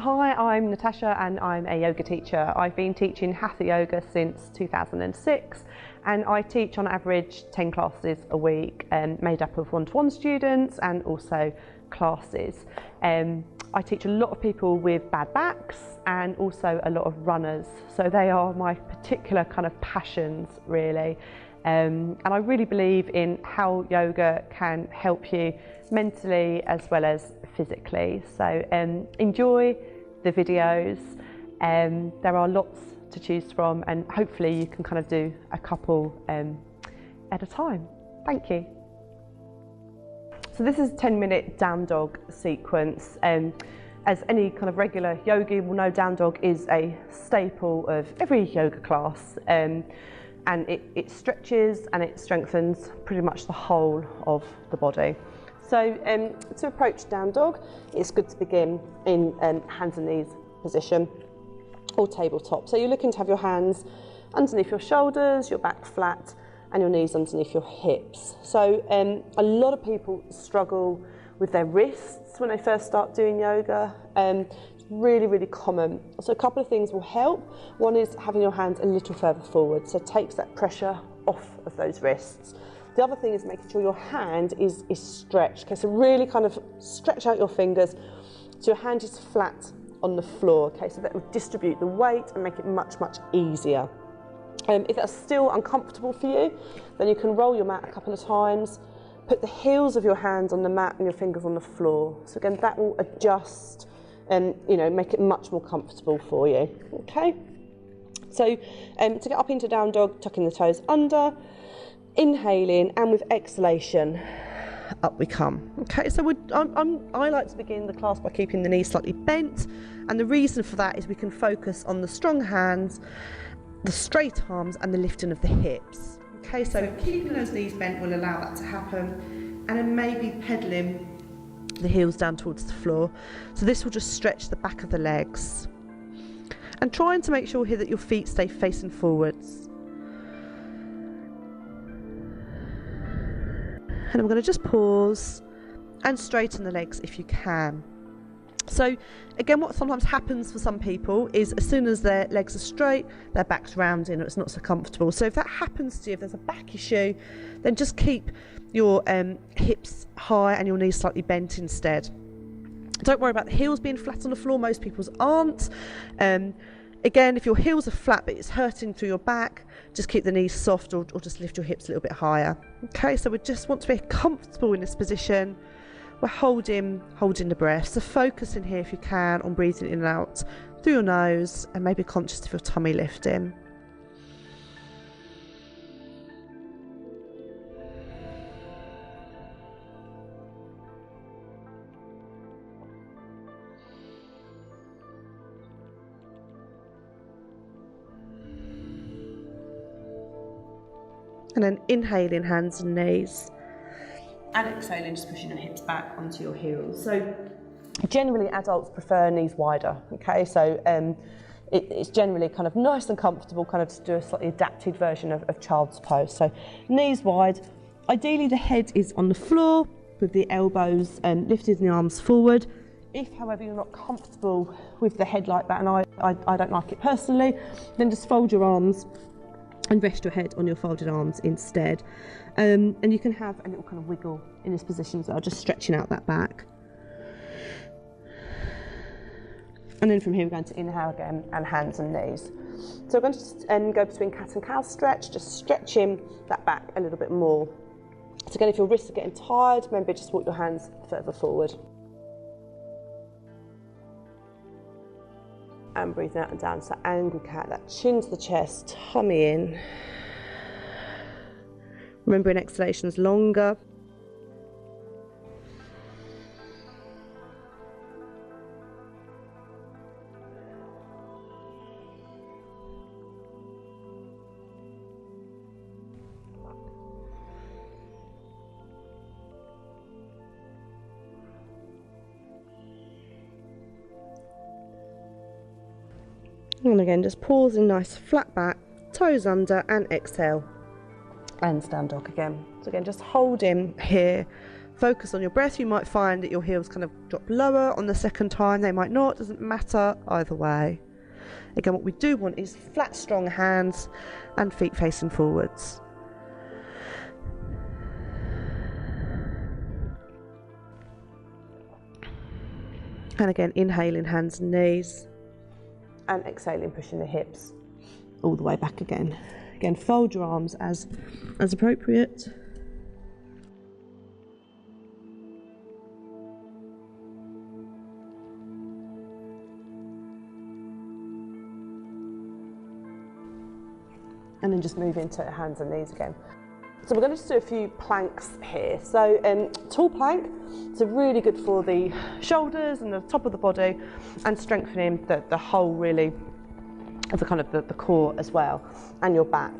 Hi, I'm Natasha and I'm a yoga teacher. I've been teaching Hatha Yoga since 2006 and I teach on average 10 classes a week made up of one-to-one students and also classes. I teach a lot of people with bad backs and also a lot of runners, so they are my particular kind of passions really. And I really believe in how yoga can help you mentally as well as physically. So enjoy the videos. There are lots to choose from and hopefully you can kind of do a couple at a time. Thank you. So this is a 10-minute down dog sequence. As any kind of regular yogi will know, down dog is a staple of every yoga class. And it stretches and it strengthens pretty much the whole of the body. So to approach down dog, it's good to begin in hands and knees position or tabletop. So you're looking to have your hands underneath your shoulders, your back flat, and your knees underneath your hips. So a lot of people struggle with their wrists when they first start doing yoga. Really, really common. So a couple of things will help. One is having your hands a little further forward, so it takes that pressure off of those wrists. The other thing is making sure your hand is stretched. Okay, so really kind of stretch out your fingers so your hand is flat on the floor. Okay, so that will distribute the weight and make it much, much easier. If that's still uncomfortable for you, then you can roll your mat a couple of times, put the heels of your hands on the mat and your fingers on the floor. So again, that will adjust and make it much more comfortable for you. Okay, so to get up into down dog, tucking the toes under, inhaling, and with exhalation, up we come. Okay, so I like to begin the class by keeping the knees slightly bent, and the reason for that is we can focus on the strong hands, the straight arms, and the lifting of the hips. Okay, so keeping those knees bent will allow that to happen, and then maybe pedaling the heels down towards the floor. So this will just stretch the back of the legs. And trying to make sure here that your feet stay facing forwards. And I'm going to just pause and straighten the legs if you can. So again, what sometimes happens for some people is as soon as their legs are straight, their back's rounding or it's not so comfortable. So if that happens to you, if there's a back issue, then just keep your hips high and your knees slightly bent instead. Don't worry about the heels being flat on the floor, most people's aren't. Again, if your heels are flat but it's hurting through your back, just keep the knees soft or just lift your hips a little bit higher. Okay, so we just want to be comfortable in this position. We're holding the breath, so focus in here if you can on breathing in and out through your nose and maybe conscious of your tummy lifting. And then inhaling, hands and knees. And exhaling, just pushing your hips back onto your heels. So generally adults prefer knees wider, okay? So it's generally kind of nice and comfortable, kind of to do a slightly adapted version of child's pose. So knees wide. Ideally the head is on the floor with the elbows lifted and the arms forward. If, however, you're not comfortable with the head like that, and I don't like it personally, then just fold your arms and rest your head on your folded arms instead. And you can have a little kind of wiggle in this position as well, just stretching out that back. And then from here we're going to inhale again and hands and knees. So we're going to just go between cat and cow stretch, just stretching that back a little bit more. So again, if your wrists are getting tired, maybe just walk your hands further forward. And breathing out and down, so angry cat, that chin to the chest, tummy in. Remembering exhalations longer. And again, just pausing nice flat back, toes under, and exhale. And down dog again. So again, just holding here Focus on your breath. You might find that your heels kind of drop lower on the second time, they might not, doesn't matter either way. Again, what we do want is flat, strong hands and feet facing forwards. And again, inhaling hands and knees, and exhaling, pushing the hips all the way back again. Again, fold your arms as appropriate. And then just move into hands and knees again. So we're going to just do a few planks here. So tall plank, so really good for the shoulders and the top of the body, and strengthening the whole really of the kind of the core as well, and your back.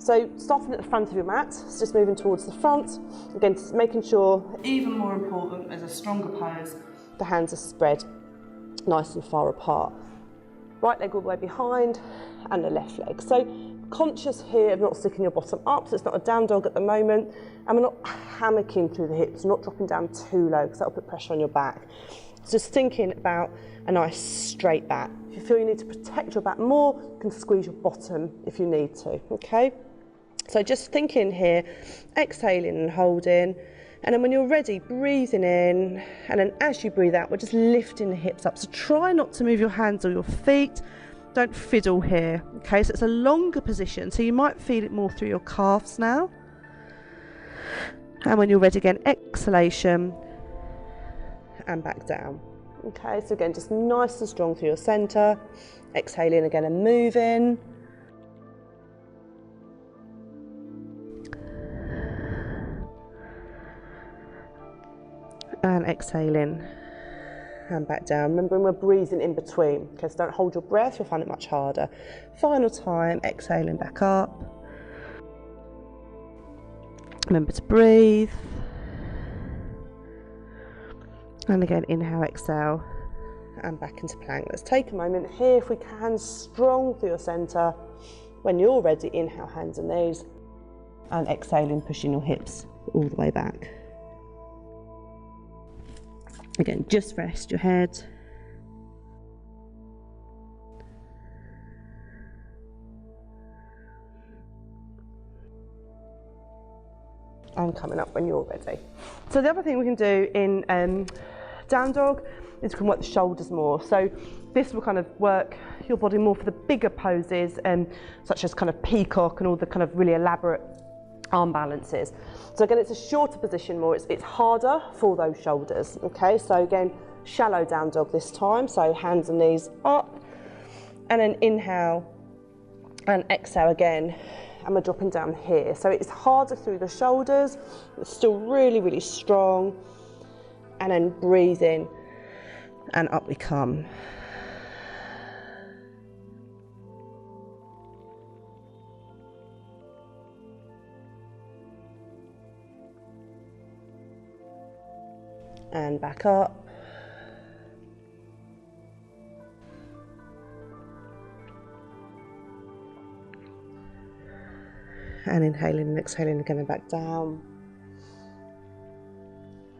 So starting at the front of your mat, so just moving towards the front. Again, just making sure, even more important as a stronger pose, the hands are spread nice and far apart. Right leg all the way behind and the left leg. So conscious here of not sticking your bottom up, so it's not a down dog at the moment, and we're not hammocking through the hips, not dropping down too low because that'll put pressure on your back. So just thinking about a nice straight back. If you feel you need to protect your back more, you can squeeze your bottom if you need to, okay? So just thinking here, exhaling and holding, and then when you're ready, breathing in, and then as you breathe out, we're just lifting the hips up. So try not to move your hands or your feet. Don't fiddle here, okay? So it's a longer position, so you might feel it more through your calves now. And when you're ready again, exhalation and back down. Okay, so again, just nice and strong through your centre. Exhaling again and moving. And exhaling. And back down. Remembering we're breathing in between, okay, so don't hold your breath, you'll find it much harder. Final time, exhaling back up. Remember to breathe. And again, inhale, exhale, and back into plank. Let's take a moment here, if we can, strong through your centre. When you're ready, inhale, hands and knees, and exhaling, pushing your hips all the way back. Again, just rest your head. And coming up when you're ready. So the other thing we can do in down dog is we can work the shoulders more. So this will kind of work your body more for the bigger poses, such as kind of peacock and all the kind of really elaborate arm balances. So again, it's a shorter position more, it's harder for those shoulders, okay? So again, shallow down dog this time, so hands and knees up, and then inhale and exhale again, and we're dropping down here. So it's harder through the shoulders, it's still really, really strong, and then breathe in, and up we come. And back up. And inhaling and exhaling again and back down.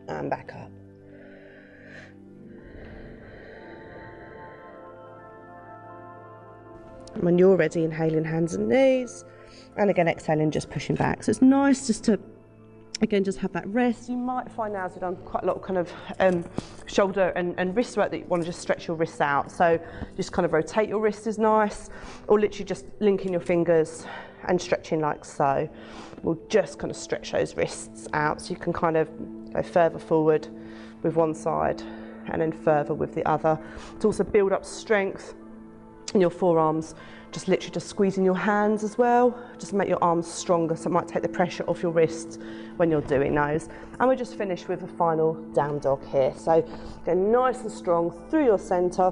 And back up. And when you're ready, inhaling hands and knees. And again, exhaling, just pushing back. So it's nice just to, again, just have that rest. You might find now, as we've done quite a lot of kind of shoulder and wrist work, that you want to just stretch your wrists out. So just kind of rotate your wrist is nice, or literally just linking your fingers and stretching like so. We'll just kind of stretch those wrists out so you can kind of go further forward with one side and then further with the other. To also build up strength in your forearms, just literally just squeezing your hands as well, just make your arms stronger, so it might take the pressure off your wrists when you're doing those. And we're just finished with a final down dog here. So go nice and strong through your centre.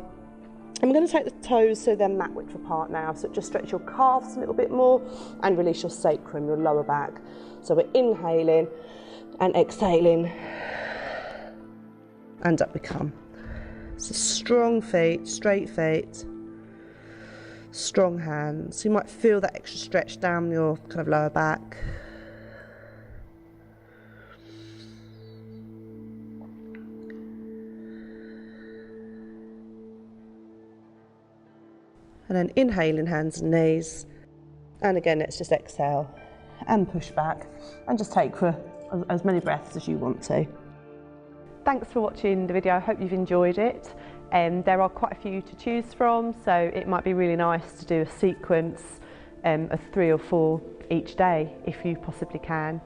And we're going to take the toes so they're mat width apart now, so just stretch your calves a little bit more and release your sacrum, your lower back. So we're inhaling and exhaling, and up we come. So strong feet, straight feet, strong hands. You might feel that extra stretch down your kind of lower back. and then inhaling hands and knees. And again, let's just exhale and push back and just take for as many breaths as you want to. Thanks for watching the video. I hope you've enjoyed it. There are quite a few to choose from, so it might be really nice to do a sequence of 3 or 4 each day if you possibly can.